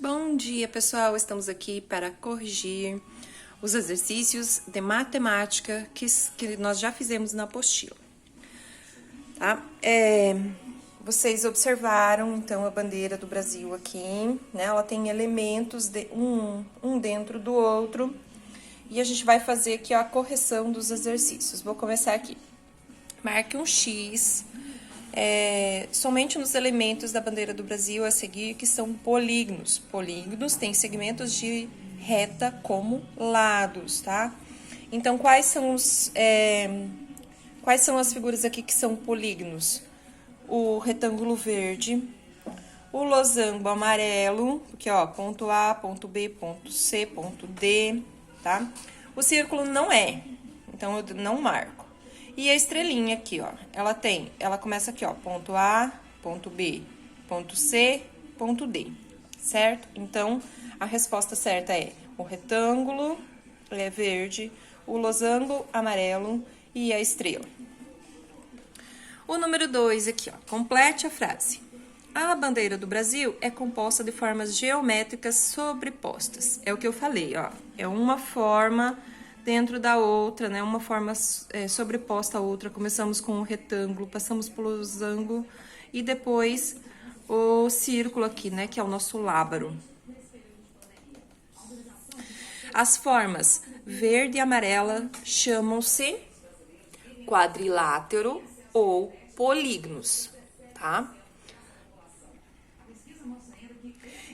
Bom dia, pessoal! Estamos aqui para corrigir os exercícios de matemática que nós já fizemos na apostila, tá? Vocês observaram, então, a bandeira do Brasil aqui, né? Ela tem elementos de um dentro do outro e a gente vai fazer aqui a correção dos exercícios. Vou começar aqui. Marque um X... somente nos elementos da bandeira do Brasil a seguir, que são polígonos. Polígonos têm segmentos de reta como lados, tá? Então, quais são as figuras aqui que são polígonos? O retângulo verde, o losango amarelo, aqui ó, ponto A, ponto B, ponto C, ponto D, tá? O círculo não é, então eu não marco. E a estrelinha aqui, ó, ela começa aqui, ó, ponto A, ponto B, ponto C, ponto D, certo? Então, a resposta certa é o retângulo verde, o losango amarelo e a estrela. O número 2 aqui, ó, complete a frase. A bandeira do Brasil é composta de formas geométricas sobrepostas. É o que eu falei, ó, é uma forma dentro da outra, né? Uma forma sobreposta à outra. Começamos com o retângulo, passamos pelo losango e depois o círculo aqui, né? Que é o nosso lábaro. As formas verde e amarela chamam-se quadrilátero ou polígonos, tá?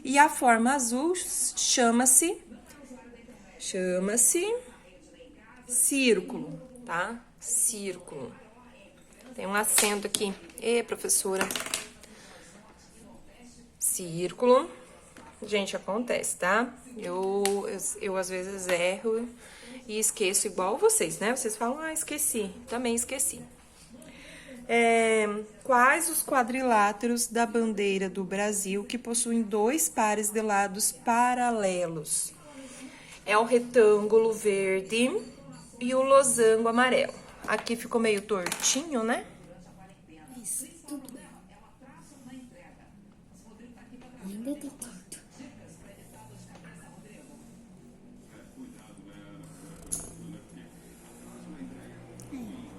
E a forma azul chama-se círculo, tá? Círculo. Tem um acento aqui. Professora. Círculo. Gente, acontece, tá? Eu às vezes erro e esqueço igual vocês, né? Vocês falam, esqueci. Também esqueci. Quais os quadriláteros da bandeira do Brasil que possuem dois pares de lados paralelos? É o retângulo verde e o losango amarelo. Aqui ficou meio tortinho, né? Isso, tudo bem. Ainda tá torto.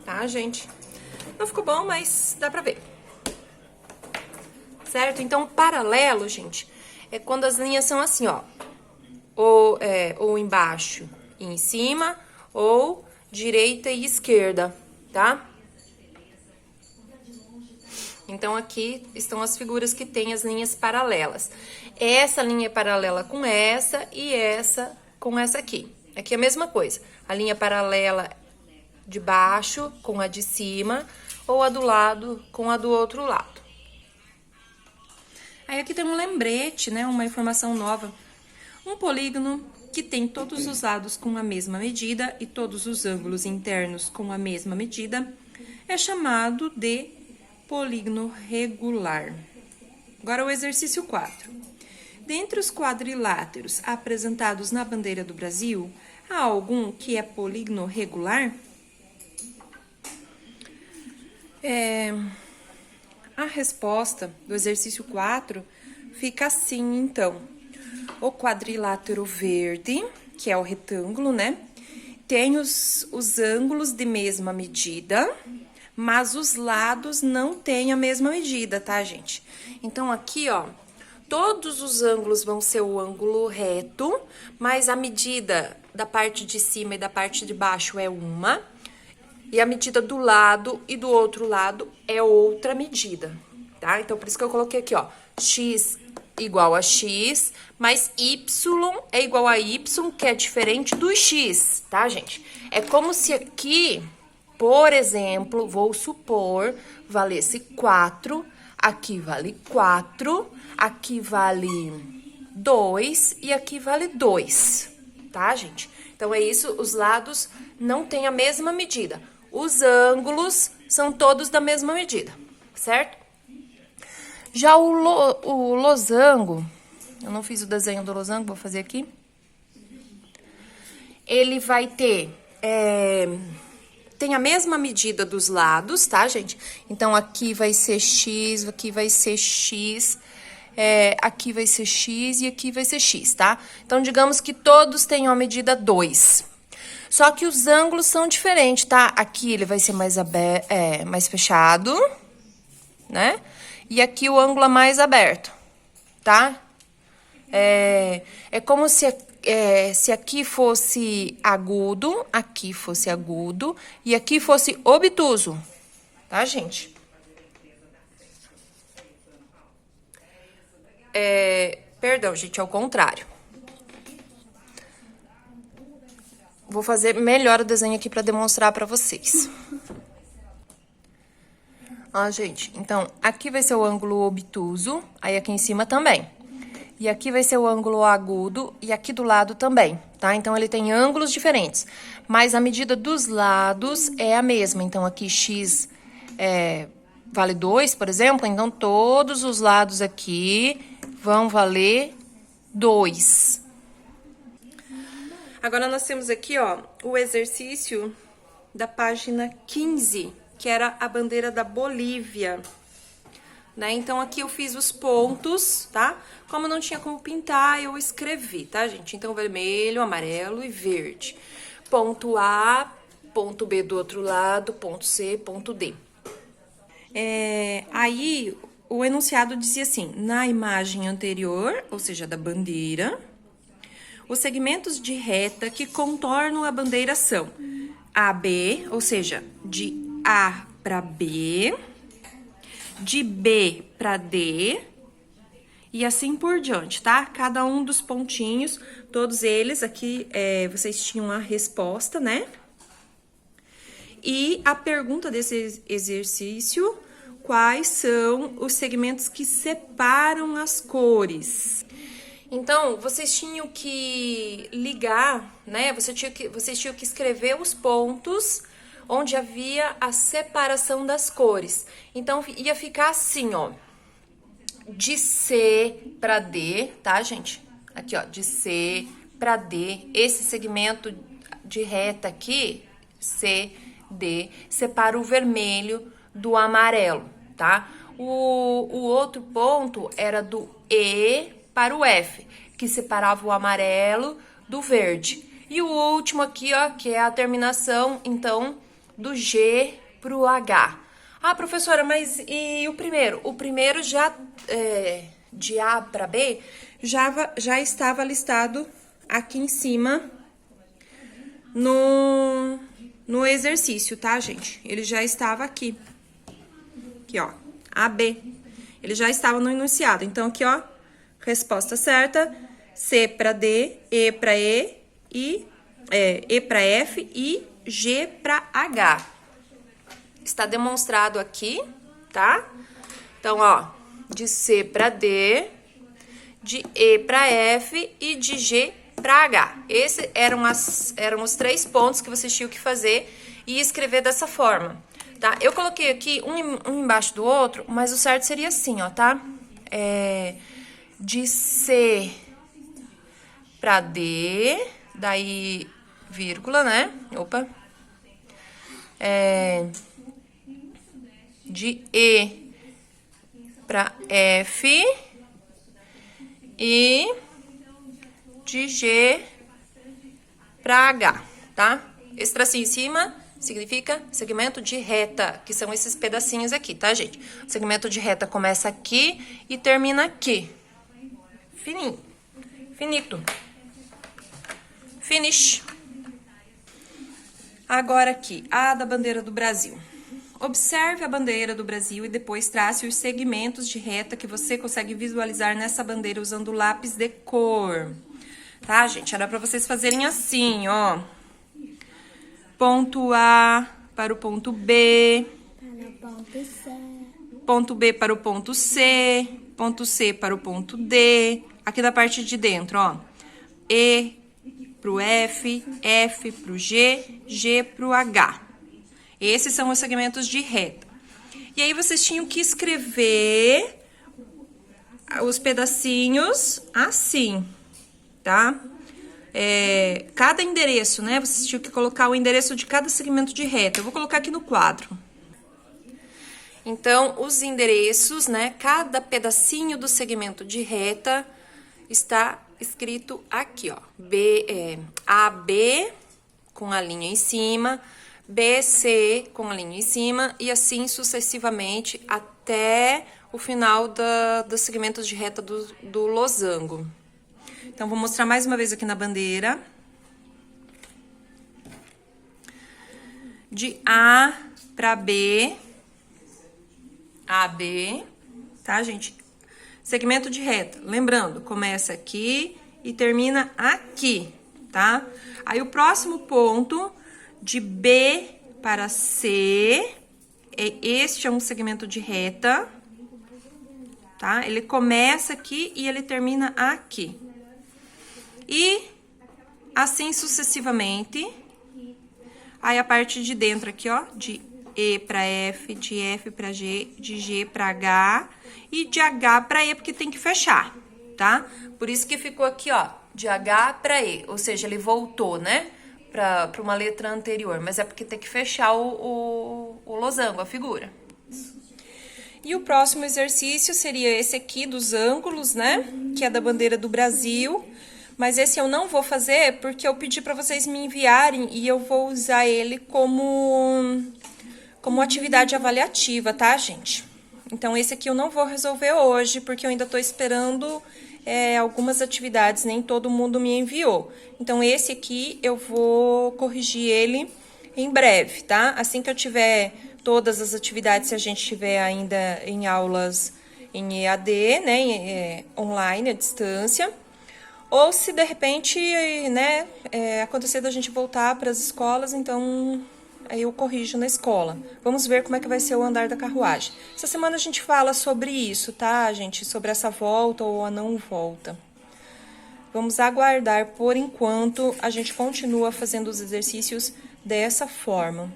Tá, gente? Não ficou bom, mas dá pra ver. Certo? Então, paralelo, gente, é quando as linhas são assim, ó. Ou embaixo e em cima, ou direita e esquerda, tá? Então, aqui estão as figuras que têm as linhas paralelas. Essa linha é paralela com essa e essa com essa aqui. Aqui é a mesma coisa. A linha paralela de baixo com a de cima, ou a do lado com a do outro lado. Aí aqui tem um lembrete, né? Uma informação nova. Um polígono que tem todos os lados com a mesma medida e todos os ângulos internos com a mesma medida é chamado de polígono regular. Agora o exercício 4. Dentre os quadriláteros apresentados na bandeira do Brasil, há algum que é polígono regular? A resposta do exercício 4 fica assim, então. O quadrilátero verde, que é o retângulo, né? Tem os ângulos de mesma medida, mas os lados não têm a mesma medida, tá, gente? Então, aqui, ó, todos os ângulos vão ser o ângulo reto, mas a medida da parte de cima e da parte de baixo é uma, e a medida do lado e do outro lado é outra medida, tá? Então, por isso que eu coloquei aqui, ó, x igual a x, mas y é igual a y, que é diferente do x, tá, gente? É como se aqui, por exemplo, vou supor, valesse 4, aqui vale 4, aqui vale 2 e aqui vale 2, tá, gente? Então, é isso, os lados não têm a mesma medida. Os ângulos são todos da mesma medida, certo? Já o losango, eu não fiz o desenho do losango, vou fazer aqui. Ele vai ter, tem a mesma medida dos lados, tá, gente? Então, aqui vai ser x, aqui vai ser x. aqui vai ser x e aqui vai ser x, tá? Então, digamos que todos tenham a medida 2. Só que os ângulos são diferentes, tá? Aqui ele vai ser mais fechado, né? E aqui o ângulo é mais aberto, tá? É como se aqui fosse agudo e aqui fosse obtuso, tá, gente? Perdão, gente, é o contrário. Vou fazer melhor o desenho aqui para demonstrar para vocês. Ó, gente, então, aqui vai ser o ângulo obtuso, aí aqui em cima também. E aqui vai ser o ângulo agudo e aqui do lado também, tá? Então, ele tem ângulos diferentes, mas a medida dos lados é a mesma. Então, aqui x vale 2, por exemplo, então todos os lados aqui vão valer 2. Agora, nós temos aqui, ó, o exercício da página 15, que era a bandeira da Bolívia, né? Então, aqui eu fiz os pontos, tá? Como não tinha como pintar, eu escrevi, tá, gente? Então, vermelho, amarelo e verde. Ponto A, ponto B do outro lado, ponto C, ponto D. Aí, o enunciado dizia assim, na imagem anterior, ou seja, da bandeira, os segmentos de reta que contornam a bandeira são AB, ou seja, de A para B, de B para D, e assim por diante, tá? Cada um dos pontinhos, todos eles aqui, vocês tinham a resposta, né? E a pergunta desse exercício, quais são os segmentos que separam as cores? Então, vocês tinham que ligar, né? Vocês tinham que escrever os pontos onde havia a separação das cores. Então, ia ficar assim, ó. De C para D, tá, gente? Aqui, ó, de C para D. Esse segmento de reta aqui, C, D, separa o vermelho do amarelo, tá? O outro ponto era do E para o F, que separava o amarelo do verde. E o último aqui, ó, que é a terminação, então, do G para o H. Ah, professora, mas e o primeiro? O primeiro já, de A para B, já estava listado aqui em cima no exercício, tá, gente? Ele já estava aqui. Aqui, ó, AB. Ele já estava no enunciado. Então, aqui, ó, resposta certa, C para D, E para E para F e G para H. Está demonstrado aqui, tá? Então, ó, de C para D, de E para F e de G para H. Esses eram os 3 pontos que vocês tinham que fazer e escrever dessa forma, tá? Eu coloquei aqui um embaixo do outro, mas o certo seria assim, ó, tá? De C para D, daí vírgula, né? Opa. De E para F e de G para H, tá? Esse tracinho em cima significa segmento de reta, que são esses pedacinhos aqui, tá, gente? O segmento de reta começa aqui e termina aqui. Fininho. Finito. Finish. Agora aqui, a da bandeira do Brasil. Observe a bandeira do Brasil e depois trace os segmentos de reta que você consegue visualizar nessa bandeira usando o lápis de cor. Tá, gente? Era pra vocês fazerem assim, ó. Ponto A para o ponto B. Ponto B para o ponto C. Ponto C para o ponto D. Aqui da parte de dentro, ó. E pro F, F pro G, G pro H. Esses são os segmentos de reta. E aí, vocês tinham que escrever os pedacinhos assim, tá? Cada endereço, né? Vocês tinham que colocar o endereço de cada segmento de reta. Eu vou colocar aqui no quadro. Então, os endereços, né? Cada pedacinho do segmento de reta está escrito aqui, ó. AB com a linha em cima, BC com a linha em cima e assim sucessivamente até o final dos segmentos de reta do losango. Então, vou mostrar mais uma vez aqui na bandeira. De A para B, AB, tá, gente? Segmento de reta, lembrando, começa aqui e termina aqui, tá? Aí, o próximo ponto, de B para C, este é um segmento de reta, tá? Ele começa aqui e ele termina aqui. E assim sucessivamente. Aí, a parte de dentro aqui, ó, de E para F, de F para G, de G para H e de H para E, porque tem que fechar, tá? Por isso que ficou aqui, ó, de H para E, ou seja, ele voltou, né, para uma letra anterior, mas é porque tem que fechar o losango, a figura. E o próximo exercício seria esse aqui dos ângulos, né, que é da bandeira do Brasil. Mas esse eu não vou fazer porque eu pedi para vocês me enviarem e eu vou usar ele como atividade avaliativa, tá, gente? Então, esse aqui eu não vou resolver hoje porque eu ainda tô esperando algumas atividades, nem todo mundo me enviou. Então, esse aqui eu vou corrigir ele em breve, tá? Assim que eu tiver todas as atividades, se a gente tiver ainda em aulas em EAD, né, online, à distância. Ou se, de repente, né, acontecer da gente voltar para as escolas, então aí eu corrijo na escola. Vamos ver como é que vai ser o andar da carruagem. Essa semana a gente fala sobre isso, tá, gente? Sobre essa volta ou a não volta. Vamos aguardar. Por enquanto, a gente continua fazendo os exercícios dessa forma.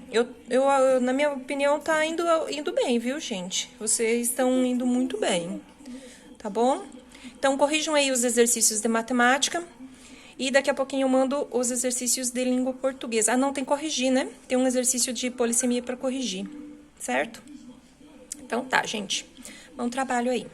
Na minha opinião, tá indo bem, viu, gente? Vocês estão indo muito bem, tá bom? Então, corrijam aí os exercícios de matemática e daqui a pouquinho eu mando os exercícios de língua portuguesa. Ah, não, tem que corrigir, né? Tem um exercício de polissemia para corrigir, certo? Então, tá, gente. Bom trabalho aí.